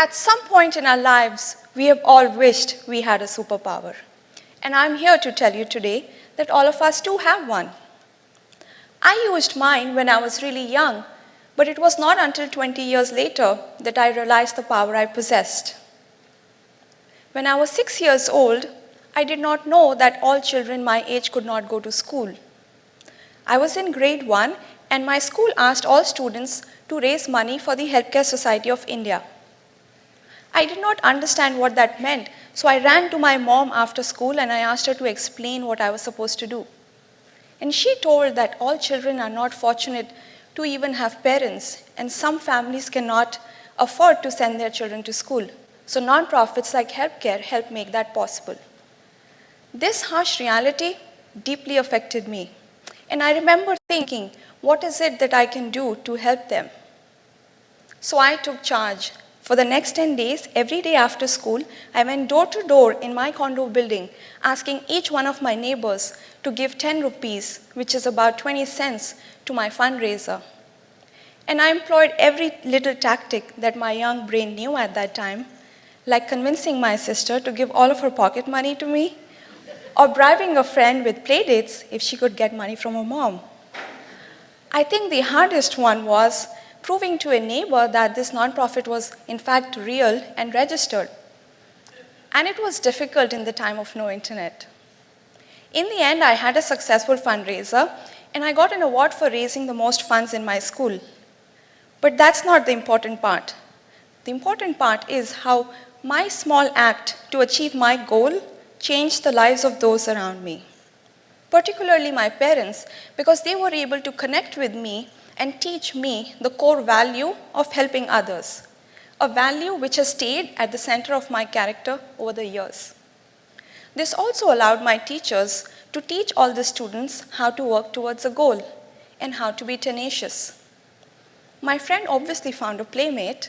At some point in our lives, we have all wished we had a superpower. And I'm here to tell you today that all of us do have one. I used mine when I was really young, but it was not until 20 years later that I realized the power I possessed. When I was 6 years old, I did not know that all children my age could not go to school. I was in grade 1 and my school asked all students to raise money for the Healthcare Society of India. I did not understand what that meant, so I ran to my mom after school and I asked her to explain what I was supposed to do. And she told that all children are not fortunate to even have parents, and some families cannot afford to send their children to school. So non-profits like Healthcare help make that possible. This harsh reality deeply affected me. And I remember thinking, what is it that I can do to help them? So I took charge. For the next 10 days, every day after school, I went door to door in my condo building, asking each one of my neighbors to give 10 rupees, which is about 20 cents, to my fundraiser. And I employed every little tactic that my young brain knew at that time, like convincing my sister to give all of her pocket money to me, or bribing a friend with playdates if she could get money from her mom. I think the hardest one was proving to a neighbor that this nonprofit was in fact real and registered. And it was difficult in the time of no internet. In the end, I had a successful fundraiser and I got an award for raising the most funds in my school. But that's not the important part. The important part is how my small act to achieve my goal changed the lives of those around me, particularly my parents, because they were able to connect with me and teach me the core value of helping others, a value which has stayed at the center of my character over the years. This also allowed my teachers to teach all the students how to work towards a goal and how to be tenacious. My friend obviously found a playmate,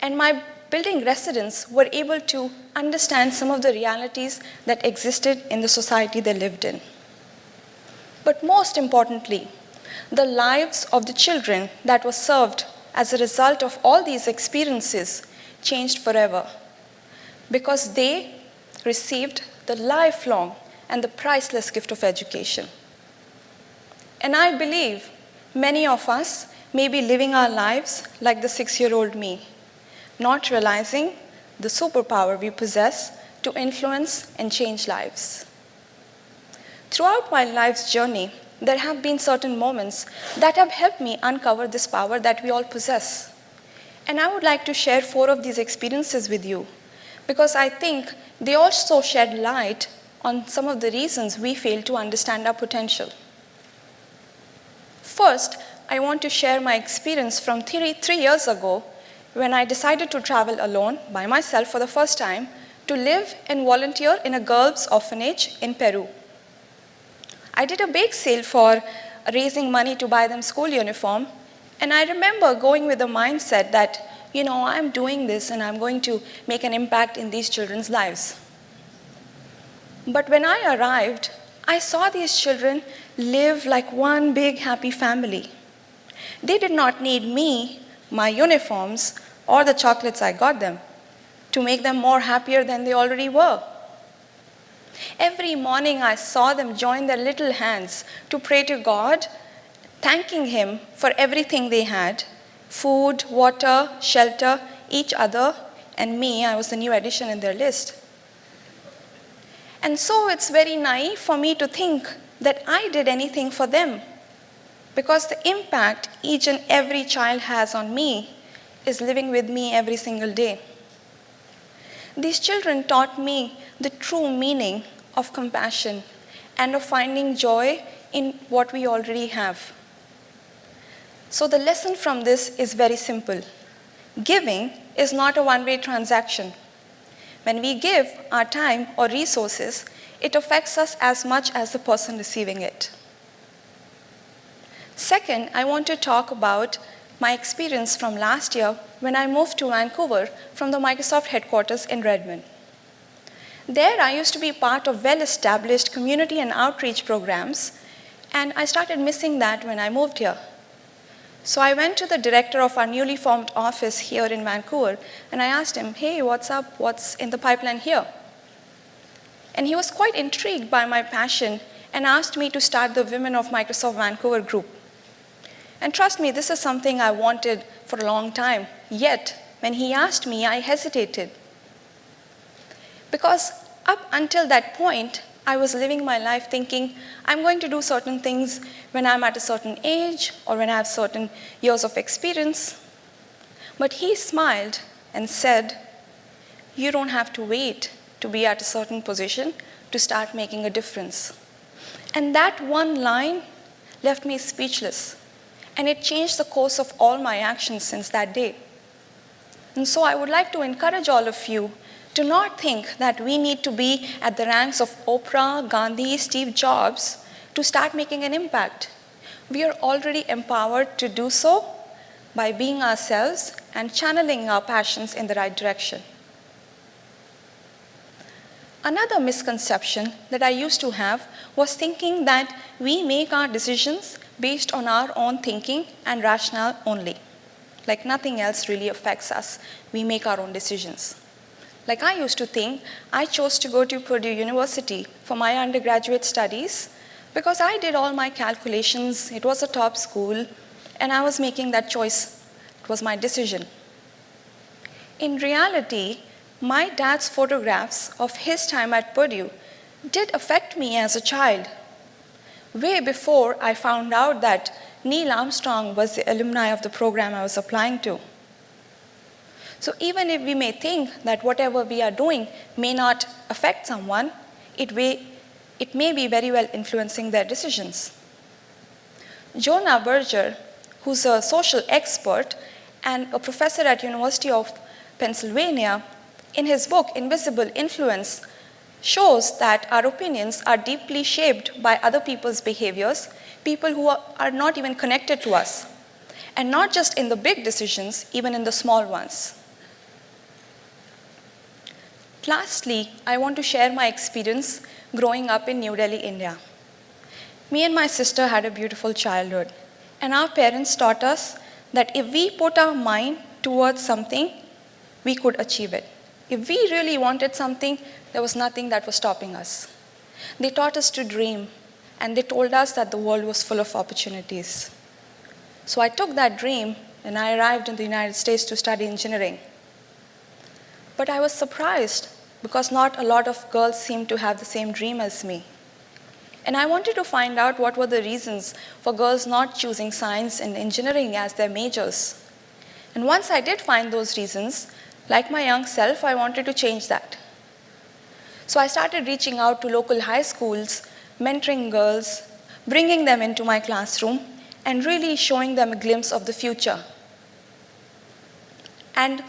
and my building residents were able to understand some of the realities that existed in the society they lived in. But most importantly, the lives of the children that were served as a result of all these experiences changed forever, because they received the lifelong and the priceless gift of education. And I believe many of us may be living our lives like the 6-year-old me, not realizing the superpower we possess to influence and change lives. Throughout my life's journey, there have been certain moments that have helped me uncover this power that we all possess. And I would like to share 4 of these experiences with you, because I think they also shed light on some of the reasons we fail to understand our potential. First, I want to share my experience from 3 years ago when I decided to travel alone by myself for the first time to live and volunteer in a girls' orphanage in Peru. I did a bake sale for raising money to buy them school uniform, and I remember going with the mindset that, I'm doing this and I'm going to make an impact in these children's lives. But when I arrived, I saw these children live like one big happy family. They did not need me, my uniforms, or the chocolates I got them to make them more happier than they already were. Every morning I saw them join their little hands to pray to God, thanking Him for everything they had: food, water, shelter, each other, and me. I was the new addition in their list. And so it's very naive for me to think that I did anything for them, because the impact each and every child has on me is living with me every single day. These children taught me the true meaning of compassion and of finding joy in what we already have. So the lesson from this is very simple. Giving is not a one-way transaction. When we give our time or resources, it affects us as much as the person receiving it. Second, I want to talk about my experience from last year when I moved to Vancouver from the Microsoft headquarters in Redmond. There, I used to be part of well-established community and outreach programs, and I started missing that when I moved here. So I went to the director of our newly formed office here in Vancouver, and I asked him, hey, what's up? What's in the pipeline here? And he was quite intrigued by my passion and asked me to start the Women of Microsoft Vancouver group. And trust me, this is something I wanted for a long time. Yet, when he asked me, I hesitated. Because up until that point, I was living my life thinking, I'm going to do certain things when I'm at a certain age or when I have certain years of experience. But he smiled and said, you don't have to wait to be at a certain position to start making a difference. And that one line left me speechless. And it changed the course of all my actions since that day. And so I would like to encourage all of you to not think that we need to be at the ranks of Oprah, Gandhi, Steve Jobs to start making an impact. We are already empowered to do so by being ourselves and channeling our passions in the right direction. Another misconception that I used to have was thinking that we make our decisions based on our own thinking and rationale only. Like nothing else really affects us. We make our own decisions. Like I used to think I chose to go to Purdue University for my undergraduate studies because I did all my calculations, it was a top school, and I was making that choice. It was my decision. In reality, my dad's photographs of his time at Purdue did affect me as a child. Way before I found out that Neil Armstrong was the alumni of the program I was applying to. So even if we may think that whatever we are doing may not affect someone, it may be very well influencing their decisions. Jonah Berger, who's a social expert and a professor at University of Pennsylvania, in his book, Invisible Influence, shows that our opinions are deeply shaped by other people's behaviors, people who are not even connected to us, and not just in the big decisions, even in the small ones. Lastly, I want to share my experience growing up in New Delhi, India. Me and my sister had a beautiful childhood, and our parents taught us that if we put our mind towards something, we could achieve it. If we really wanted something, there was nothing that was stopping us. They taught us to dream, and they told us that the world was full of opportunities. So I took that dream, and I arrived in the United States to study engineering. But I was surprised because not a lot of girls seemed to have the same dream as me. And I wanted to find out what were the reasons for girls not choosing science and engineering as their majors. And once I did find those reasons, like my young self, I wanted to change that. So I started reaching out to local high schools, mentoring girls, bringing them into my classroom, and really showing them a glimpse of the future. And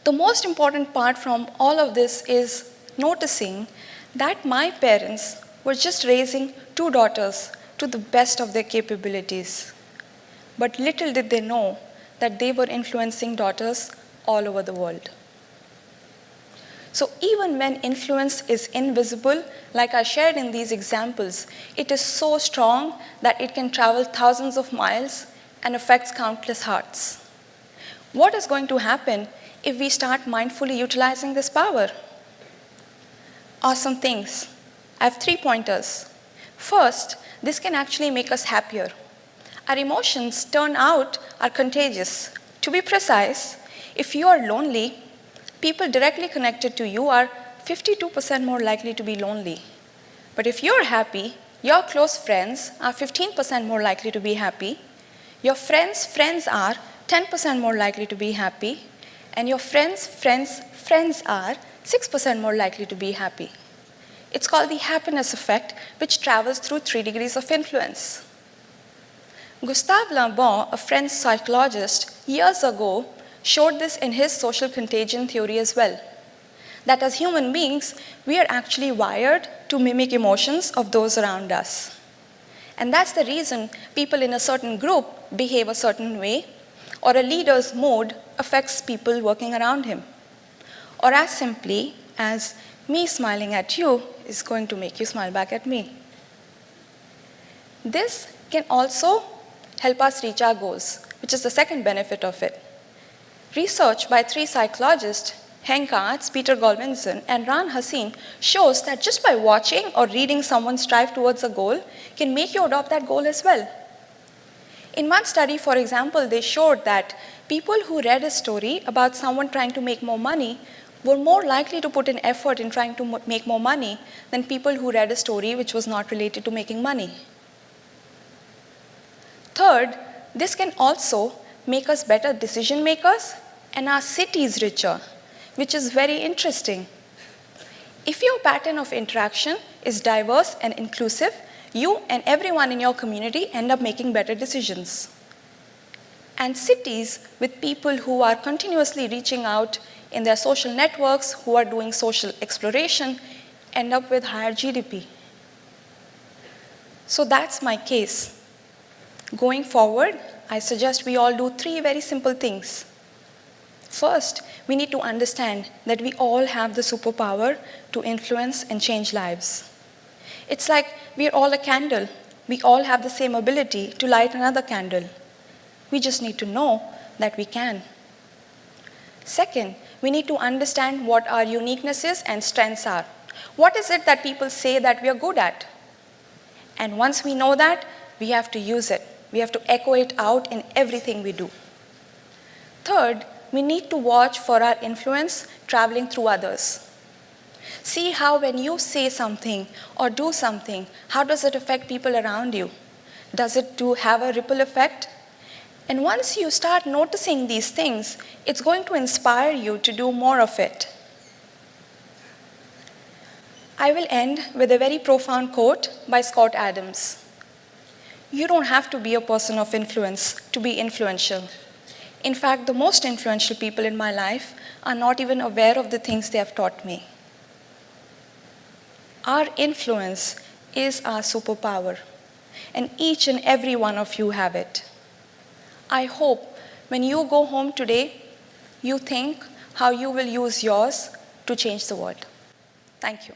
the most important part from all of this is noticing that my parents were just raising two daughters to the best of their capabilities. But little did they know that they were influencing daughters all over the world. So even when influence is invisible, like I shared in these examples, it is so strong that it can travel thousands of miles and affects countless hearts. What is going to happen if we start mindfully utilizing this power? Awesome things. I have 3 pointers. First, this can actually make us happier. Our emotions turn out are contagious. To be precise, if you are lonely, people directly connected to you are 52% more likely to be lonely. But if you're happy, your close friends are 15% more likely to be happy. Your friends' friends are 10% more likely to be happy. And your friends' friends are 6% more likely to be happy. It's called the happiness effect, which travels through 3 degrees of influence. Gustave Le Bon, a French psychologist, years ago showed this in his social contagion theory as well. That as human beings, we are actually wired to mimic emotions of those around us. And that's the reason people in a certain group behave a certain way, or a leader's mood affects people working around him. Or as simply as me smiling at you is going to make you smile back at me. This can also help us reach our goals, which is the second benefit of it. Research by 3 psychologists, Henk Arts, Peter Golvinson, and Ran Hassin shows that just by watching or reading someone strive towards a goal can make you adopt that goal as well. In one study, for example, they showed that people who read a story about someone trying to make more money were more likely to put in effort in trying to make more money than people who read a story which was not related to making money. Third, this can also make us better decision makers and our cities richer, which is very interesting. If your pattern of interaction is diverse and inclusive, you and everyone in your community end up making better decisions. And cities with people who are continuously reaching out in their social networks, who are doing social exploration, end up with higher GDP. So that's my case. Going forward, I suggest we all do 3 very simple things. First, we need to understand that we all have the superpower to influence and change lives. It's like we're all a candle. We all have the same ability to light another candle. We just need to know that we can. Second, we need to understand what our uniquenesses and strengths are. What is it that people say that we are good at? And once we know that, we have to use it. We have to echo it out in everything we do. Third, we need to watch for our influence traveling through others. See how when you say something or do something, how does it affect people around you? Does it have a ripple effect? And once you start noticing these things, it's going to inspire you to do more of it. I will end with a very profound quote by Scott Adams. You don't have to be a person of influence to be influential. In fact, the most influential people in my life are not even aware of the things they have taught me. Our influence is our superpower, and each and every one of you have it. I hope when you go home today, you think how you will use yours to change the world. Thank you.